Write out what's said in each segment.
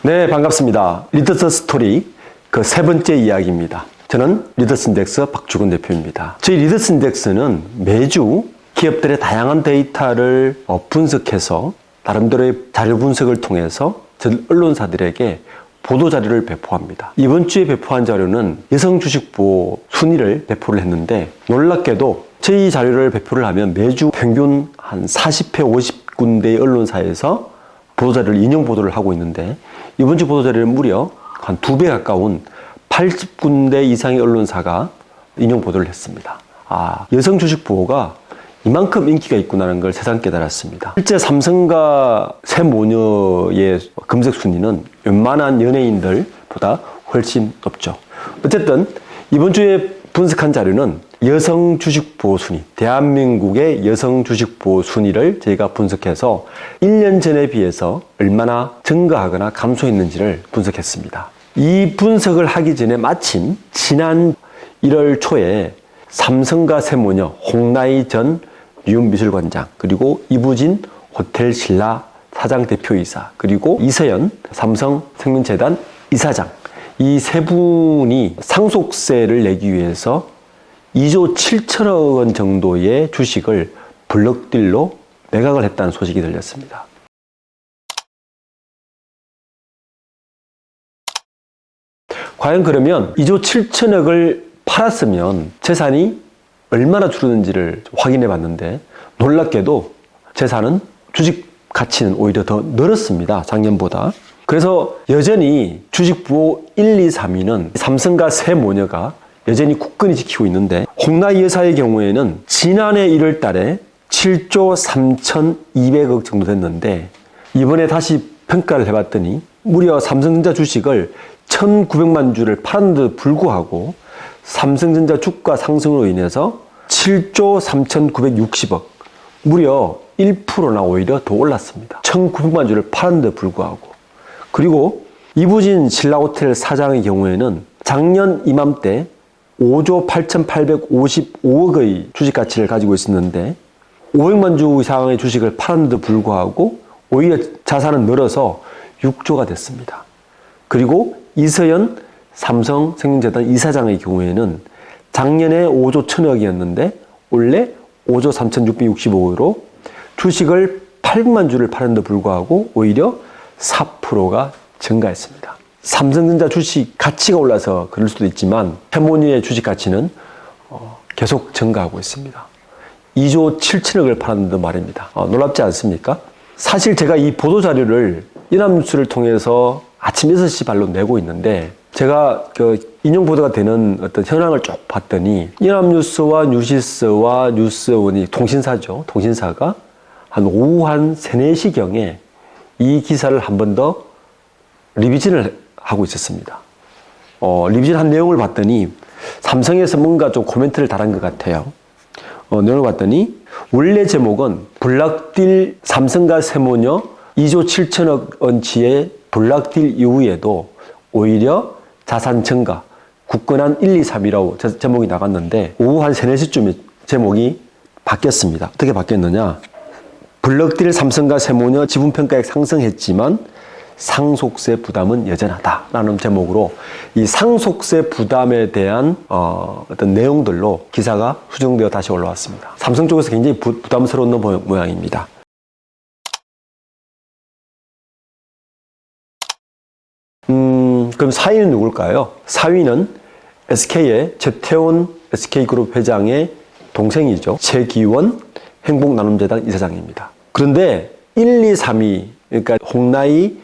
네, 반갑습니다. 리더스 스토리 그 세 번째 이야기입니다. 저는 리더스 인덱스 박주근 대표입니다. 저희 리더스 인덱스는 매주 기업들의 다양한 데이터를 분석해서 나름대로의 자료 분석을 통해서 전 언론사들에게 보도 자료를 배포합니다. 이번 주에 배포한 자료는 여성 주식 보호 순위를 배포를 했는데, 놀랍게도 저희 자료를 배포를 하면 매주 평균 한 40회 50군데의 언론사에서 보도 자료를 인용 보도를 하고 있는데, 이번 주 보도 자료는 무려 한 2배 가까운 80군데 이상의 언론사가 인용 보도를 했습니다. 여성 주식 보호가 이만큼 인기가 있구나라는 걸 새삼 깨달았습니다. 실제 삼성과 새 모녀의 검색 순위는 웬만한 연예인들보다 훨씬 높죠. 어쨌든 이번 주에 분석한 자료는 여성 주식 보호 순위, 대한민국의 여성 주식 보호 순위를 저희가 분석해서 1년 전에 비해서 얼마나 증가하거나 감소했는지를 분석했습니다. 이 분석을 하기 전에 마침 지난 1월 초에 삼성과 새모녀 홍나희 전 뉴욕미술관장, 그리고 이부진 호텔 신라 사장 대표이사, 그리고 이서연 삼성생명재단 이사장, 이 세 분이 상속세를 내기 위해서 2조 7천억 원 정도의 주식을 블록딜로 매각을 했다는 소식이 들렸습니다. 과연 그러면 2조 7천억을 팔았으면 재산이 얼마나 줄었는지를 확인해 봤는데, 놀랍게도 재산은, 주식 가치는 오히려 더 늘었습니다. 작년보다. 그래서 여전히 주식 부호 1, 2, 3위는 삼성과 새모녀가 여전히 굳건히 지키고 있는데, 홍나희 여사의 경우에는 지난해 1월 달에 7조 3,200억 정도 됐는데, 이번에 다시 평가를 해봤더니 무려 삼성전자 주식을 1,900만 주를 팔았는데도 불구하고 삼성전자 주가 상승으로 인해서 7조 3,960억, 무려 1%나 오히려 더 올랐습니다. 1,900만 주를 팔았는데도 불구하고. 그리고 이부진 신라호텔 사장의 경우에는 작년 이맘때 5조 8,855억의 주식 가치를 가지고 있었는데 500만 주 이상의 주식을 팔았는데도 불구하고 오히려 자산은 늘어서 6조가 됐습니다. 그리고 이서연 삼성생명재단 이사장의 경우에는 작년에 5조 1,000억이었는데 올해 5조 3,665억으로 주식을 800만 주를 팔았는데도 불구하고 오히려 4%가 증가했습니다. 삼성전자 주식 가치가 올라서 그럴 수도 있지만 새모녀의 주식 가치는 계속 증가하고 있습니다. 2조 7천억을 팔았는데 말입니다. 놀랍지 않습니까? 사실 제가 이 보도자료를 연합뉴스를 통해서 아침 6시 발로 내고 있는데, 제가 인용 보도가 되는 어떤 현황을 쭉 봤더니 연합뉴스와 뉴시스와 뉴스원이 통신사죠. 통신사가 한 오후 한 3, 4시경에 이 기사를 한 번 더 리비전을 하고 있었습니다. 리비전한 내용을 봤더니 삼성에서 뭔가 좀 코멘트를 달한 것 같아요. 내용을 봤더니 원래 제목은 블락딜 삼성과 새모녀 2조 7천억 원치의 블락딜 이후에도 오히려 자산 증가, 굳건한 1, 2, 3이라고 제목이 나갔는데 오후 한 3, 4시쯤에 제목이 바뀌었습니다. 어떻게 바뀌었느냐? 블럭딜 삼성과 새모녀 지분평가액 상승했지만 상속세 부담은 여전하다라는 제목으로 이 상속세 부담에 대한 어떤 내용들로 기사가 수정되어 다시 올라왔습니다. 삼성 쪽에서 굉장히 부담스러운 모양입니다. 그럼 4위는 누굴까요? 4위는 SK의 최태원 SK그룹 회장의 동생이죠. 최기원 행복나눔재단 이사장입니다. 그런데 1, 2, 3위, 그러니까 홍나희,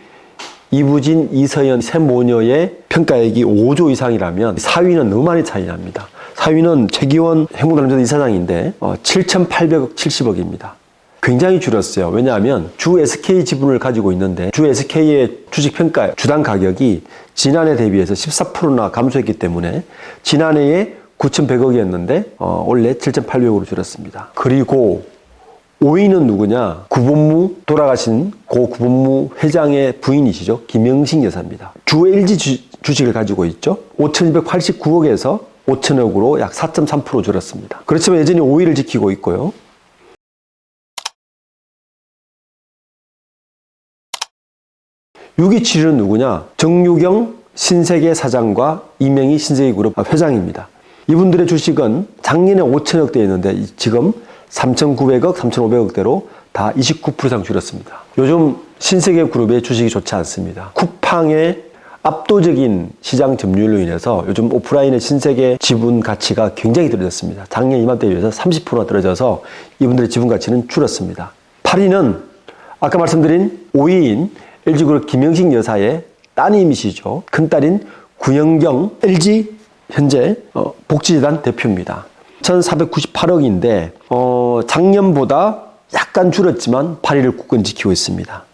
이부진, 이서연, 새모녀의 평가액이 5조 이상이라면 4위는 너무 많이 차이 납니다. 4위는 최기원 행복나눔재단 이사장인데 7,800억, 70억입니다. 굉장히 줄었어요. 왜냐하면 주 SK 지분을 가지고 있는데 주 SK의 주식 평가 주당 가격이 지난해 대비해서 14%나 감소했기 때문에 지난해에 9,100억이었는데 올해 7,800억으로 줄었습니다. 그리고 5위는 누구냐? 구본무, 돌아가신 고 구본무 회장의 부인이시죠. 김영신 여사입니다. 주 LG 주식을 가지고 있죠. 5,289억에서 5천억으로 약 4.3% 줄었습니다. 그렇지만 여전히 5위를 지키고 있고요. 627은 누구냐? 정유경 신세계 사장과 이명희 신세계그룹 회장입니다. 이분들의 주식은 작년에 5천억대 였는데 지금 3,900억, 3,500억대로 다 29% 이상 줄었습니다. 요즘 신세계그룹의 주식이 좋지 않습니다. 쿠팡의 압도적인 시장 점유율로 인해서 요즘 오프라인의 신세계 지분 가치가 굉장히 떨어졌습니다. 작년 이맘때에 비해서 30%가 떨어져서 이분들의 지분 가치는 줄었습니다. 8위는 아까 말씀드린 5위인 LG그룹 김영식 여사의 따님이시죠. 큰딸인 구영경 LG 현재 복지재단 대표입니다. 1,498억인데 작년보다 약간 줄었지만 8위를 굳건히 지키고 있습니다.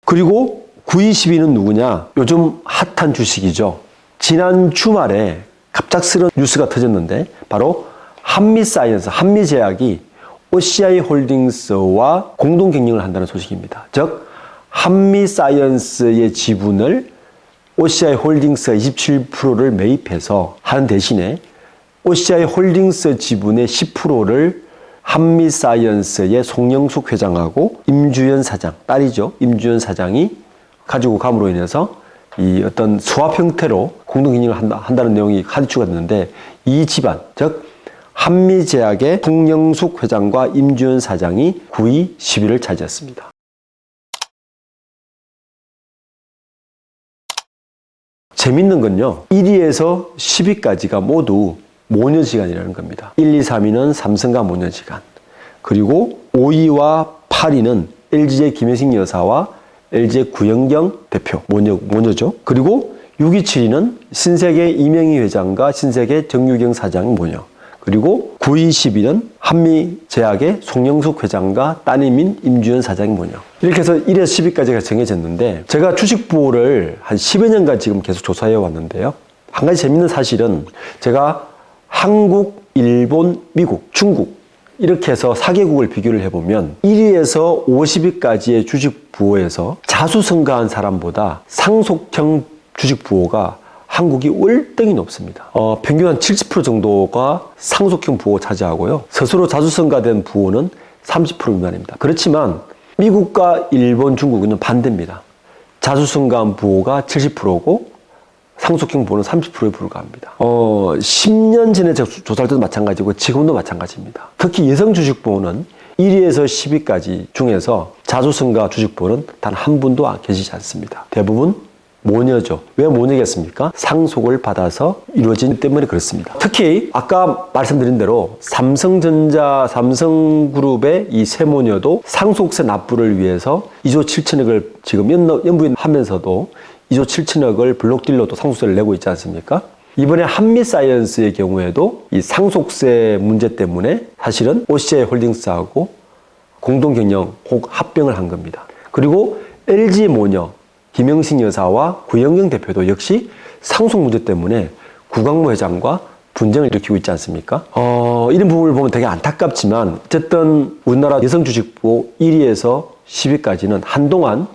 그리고 9위, 10위는 누구냐? 요즘 핫한 주식이죠. 지난 주말에 갑작스러운 뉴스가 터졌는데 바로 한미사이언스, 한미제약이 OCI 홀딩스와 공동 경영을 한다는 소식입니다. 즉 한미사이언스의 지분을 OCI 홀딩스가 27%를 매입해서 하는 대신에 OCI 홀딩스 지분의 10%를 한미사이언스의 송영숙 회장하고 임주연 사장, 딸이죠. 임주연 사장이 가지고 감으로 인해서 이 어떤 수합 형태로 공동 경영을 한다는 내용이 가르치가 됐는데 이 집안, 즉 한미제약의 송영숙 회장과 임주연 사장이 9위, 10위를 차지했습니다. 재밌는 건요. 1위에서 10위까지가 모두 모녀지간이라는 겁니다. 1, 2, 3위는 삼성과 모녀지간. 그리고 5위와 8위는 LG의 김혜식 여사와 LG의 구영경 대표, 모녀죠. 그리고 6위, 7위는 신세계 이명희 회장과 신세계 정유경 사장이 모녀. 그리고 9위, 10위는 한미제약의 송영숙 회장과 따님인 임주연 사장이 모녀. 이렇게 해서 1에서 10위까지가 정해졌는데 제가 주식 부호를 한 10여 년간 지금 계속 조사해 왔는데요. 한 가지 재밌는 사실은 제가 한국, 일본, 미국, 중국 이렇게 해서 4개국을 비교를 해보면 1위에서 50위까지의 주식 부호에서 자수성가한 사람보다 상속형 주식 부호가 한국이 월등히 높습니다. 평균 한 70% 정도가 상속형 부호 차지하고요. 스스로 자수성가된 부호는 30% 미만입니다. 그렇지만 미국과 일본, 중국은 반대입니다. 자수성가한 부호가 70%고 상속형 부호는 30%에 불과합니다. 10년 전에 제가 조사할 때도 마찬가지고 지금도 마찬가지입니다. 특히 여성 주식 부호는 1위에서 10위까지 중에서 자수성가 주식 부호는 단 한 분도 계시지 않습니다. 대부분 모녀죠. 왜 모녀겠습니까? 상속을 받아서 이루어진 때문에 그렇습니다. 특히 아까 말씀드린 대로 삼성전자, 삼성그룹의 이 세 모녀도 상속세 납부를 위해서 2조 7천억을 지금 연부하면서도 2조 7천억을 블록딜러도 상속세를 내고 있지 않습니까? 이번에 한미사이언스의 경우에도 이 상속세 문제 때문에 사실은 OCI 홀딩스하고 공동경영 혹 합병을 한 겁니다. 그리고 LG 모녀 김영식 여사와 구영경 대표도 역시 상속 문제 때문에 구광모 회장과 분쟁을 일으키고 있지 않습니까? 이런 부분을 보면 되게 안타깝지만 어쨌든 우리나라 여성 주식부 1위에서 10위까지는 한동안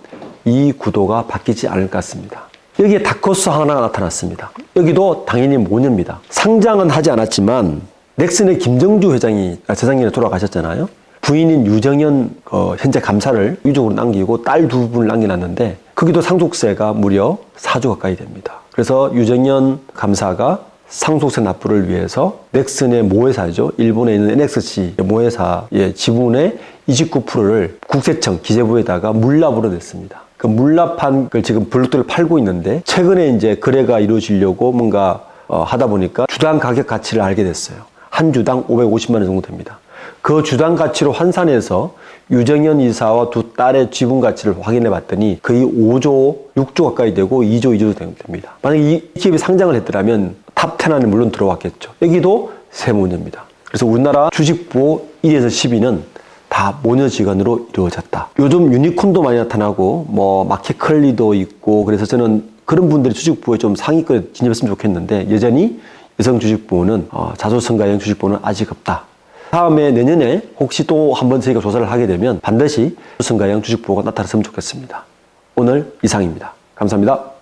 이 구도가 바뀌지 않을 것 같습니다. 여기에 다크호스 하나가 나타났습니다. 여기도 당연히 모녀입니다. 상장은 하지 않았지만 넥슨의 김정주 회장이 재작년에 돌아가셨잖아요. 부인인 유정연 현재 감사를 유족으로 남기고 딸 두 분을 남겨놨는데 거기도 상속세가 무려 4조 가까이 됩니다. 그래서 유정연 감사가 상속세 납부를 위해서 넥슨의 모회사죠. 일본에 있는 NXC 모회사의 지분의 29%를 국세청 기재부에다가 물납으로 냈습니다. 그 물납한 걸 지금 블록들을 팔고 있는데 최근에 이제 거래가 이루어지려고 뭔가 하다 보니까 주당 가격 가치를 알게 됐어요. 한 주당 550만 원 정도 됩니다. 그 주당 가치로 환산해서 유정연 이사와 두 딸의 지분 가치를 확인해 봤더니 거의 5조, 6조 가까이 되고 2조, 2조 됩니다. 만약에 이 기업이 상장을 했더라면 탑10 안에 물론 들어왔겠죠. 여기도 세 모녀입니다. 그래서 우리나라 주식부 1위에서 10위는 다 모녀지간으로 이루어졌다. 요즘 유니콘도 많이 나타나고 뭐 마켓컬리도 있고 그래서 저는 그런 분들이 주식부에 좀 상위권에 진입했으면 좋겠는데 여전히 여성 주식부는 자수성가형 주식부는 아직 없다. 다음에 내년에 혹시 또 한번 저희가 조사를 하게 되면 반드시 자수성가형 주식부가 나타났으면 좋겠습니다. 오늘 이상입니다. 감사합니다.